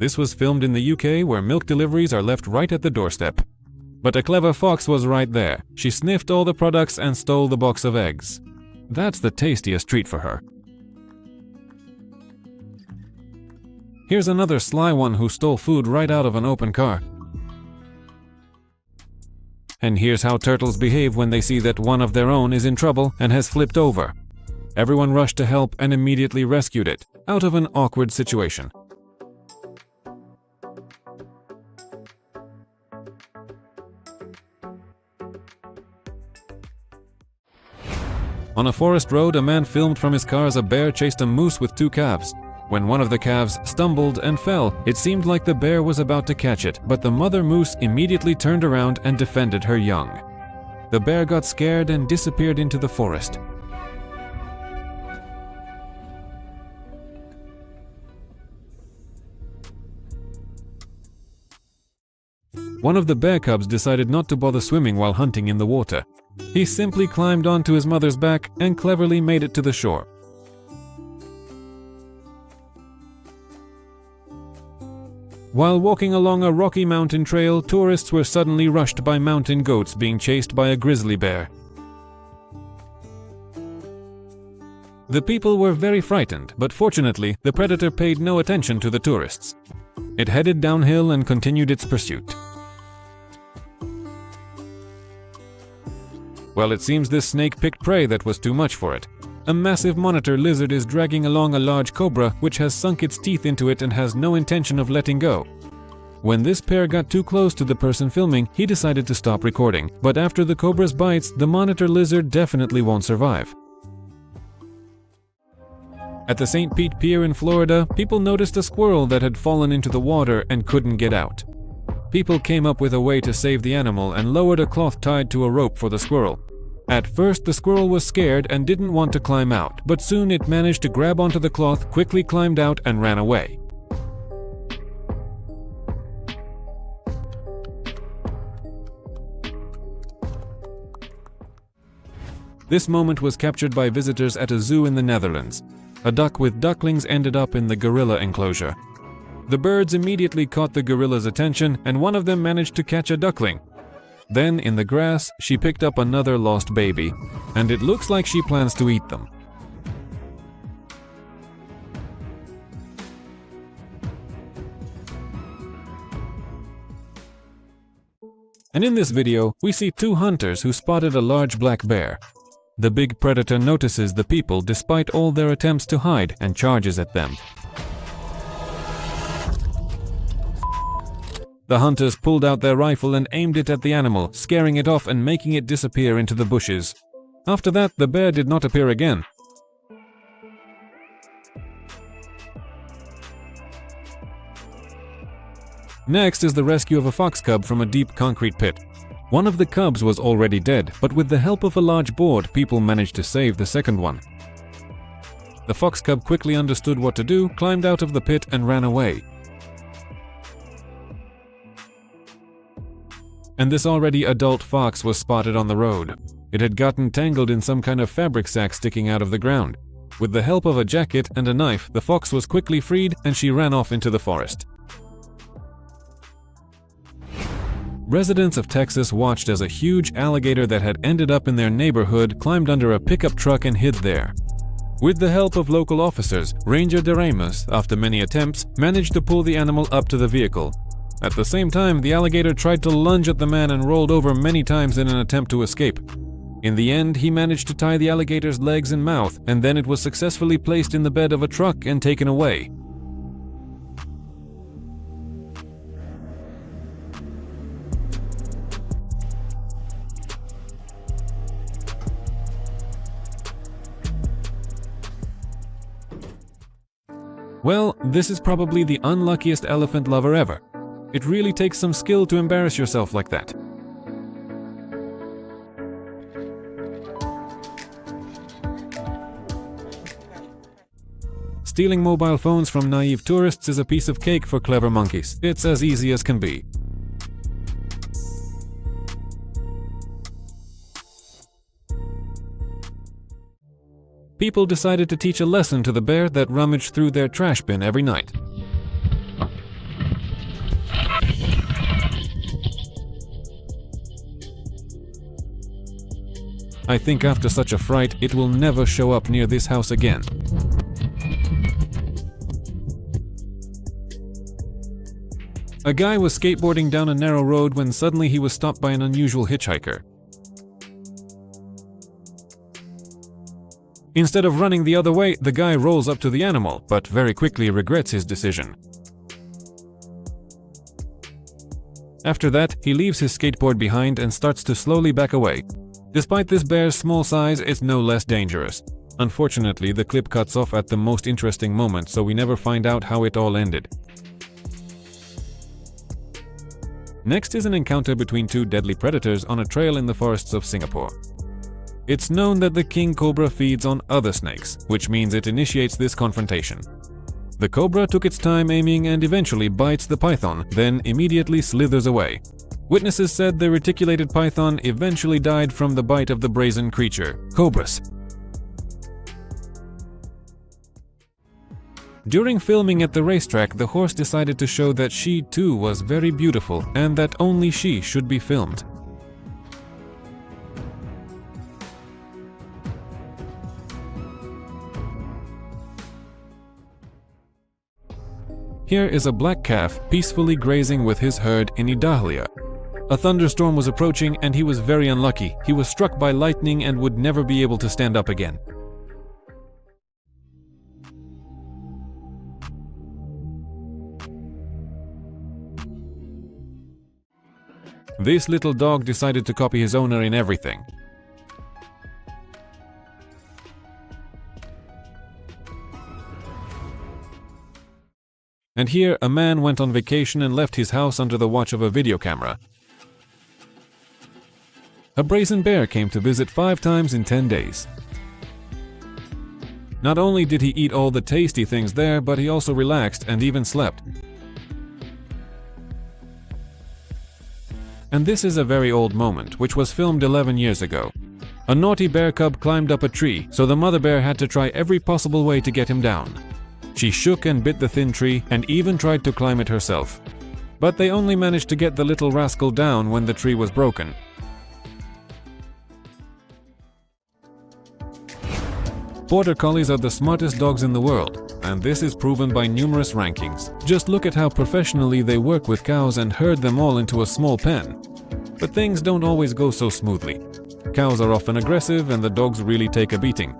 This was filmed in the UK, where milk deliveries are left right at the doorstep. But a clever fox was right there. She sniffed all the products and stole the box of eggs. That's the tastiest treat for her. Here's another sly one who stole food right out of an open car. And here's how turtles behave when they see that one of their own is in trouble and has flipped over. Everyone rushed to help and immediately rescued it out of an awkward situation. On a forest road, a man filmed from his car as a bear chased a moose with two calves. When one of the calves stumbled and fell, it seemed like the bear was about to catch it, but the mother moose immediately turned around and defended her young. The bear got scared and disappeared into the forest. One of the bear cubs decided not to bother swimming while hunting in the water. He simply climbed onto his mother's back and cleverly made it to the shore. While walking along a rocky mountain trail, tourists were suddenly rushed by mountain goats being chased by a grizzly bear. The people were very frightened, but fortunately, the predator paid no attention to the tourists. It headed downhill and continued its pursuit. Well, it seems this snake picked prey that was too much for it. A massive monitor lizard is dragging along a large cobra which has sunk its teeth into it and has no intention of letting go. When this pair got too close to the person filming, he decided to stop recording, but after the cobra's bites, the monitor lizard definitely won't survive. At the St. Pete Pier in Florida, people noticed a squirrel that had fallen into the water and couldn't get out. People came up with a way to save the animal and lowered a cloth tied to a rope for the squirrel. At first, the squirrel was scared and didn't want to climb out, but soon it managed to grab onto the cloth, quickly climbed out, and ran away. This moment was captured by visitors at a zoo in the Netherlands. A duck with ducklings ended up in the gorilla enclosure. The birds immediately caught the gorilla's attention, and one of them managed to catch a duckling. Then, in the grass, she picked up another lost baby, and it looks like she plans to eat them. And in this video, we see two hunters who spotted a large black bear. The big predator notices the people despite all their attempts to hide and charges at them. The hunters pulled out their rifle and aimed it at the animal, scaring it off and making it disappear into the bushes. After that, the bear did not appear again. Next is the rescue of a fox cub from a deep concrete pit. One of the cubs was already dead, but with the help of a large board, people managed to save the second one. The fox cub quickly understood what to do, climbed out of the pit and ran away. And this already adult fox was spotted on the road. It had gotten tangled in some kind of fabric sack sticking out of the ground. With the help of a jacket and a knife, the fox was quickly freed and she ran off into the forest. Residents of Texas watched as a huge alligator that had ended up in their neighborhood climbed under a pickup truck and hid there. With the help of local officers, Ranger DeRamus, after many attempts, managed to pull the animal up to the vehicle. At the same time, the alligator tried to lunge at the man and rolled over many times in an attempt to escape. In the end, he managed to tie the alligator's legs and mouth, and then it was successfully placed in the bed of a truck and taken away. Well, this is probably the unluckiest elephant lover ever. It really takes some skill to embarrass yourself like that. Stealing mobile phones from naive tourists is a piece of cake for clever monkeys. It's as easy as can be. People decided to teach a lesson to the bear that rummaged through their trash bin every night. I think after such a fright, it will never show up near this house again. A guy was skateboarding down a narrow road when suddenly he was stopped by an unusual hitchhiker. Instead of running the other way, the guy rolls up to the animal, but very quickly regrets his decision. After that, he leaves his skateboard behind and starts to slowly back away. Despite this bear's small size, it's no less dangerous. Unfortunately, the clip cuts off at the most interesting moment, so we never find out how it all ended. Next is an encounter between two deadly predators on a trail in the forests of Singapore. It's known that the king cobra feeds on other snakes, which means it initiates this confrontation. The cobra took its time aiming and eventually bites the python, then immediately slithers away. Witnesses said the reticulated python eventually died from the bite of the brazen creature. Cobras. During filming at the racetrack, the horse decided to show that she too was very beautiful and that only she should be filmed. Here is a black calf peacefully grazing with his herd in Idalia. A thunderstorm was approaching and he was very unlucky. He was struck by lightning and would never be able to stand up again. This little dog decided to copy his owner in everything. And here, a man went on vacation and left his house under the watch of a video camera. A brazen bear came to visit 5 times in 10 days. Not only did he eat all the tasty things there, but he also relaxed and even slept. And this is a very old moment, which was filmed 11 years ago. A naughty bear cub climbed up a tree, so the mother bear had to try every possible way to get him down. She shook and bit the thin tree and even tried to climb it herself. But they only managed to get the little rascal down when the tree was broken. Border Collies are the smartest dogs in the world, and this is proven by numerous rankings. Just look at how professionally they work with cows and herd them all into a small pen. But things don't always go so smoothly. Cows are often aggressive and the dogs really take a beating.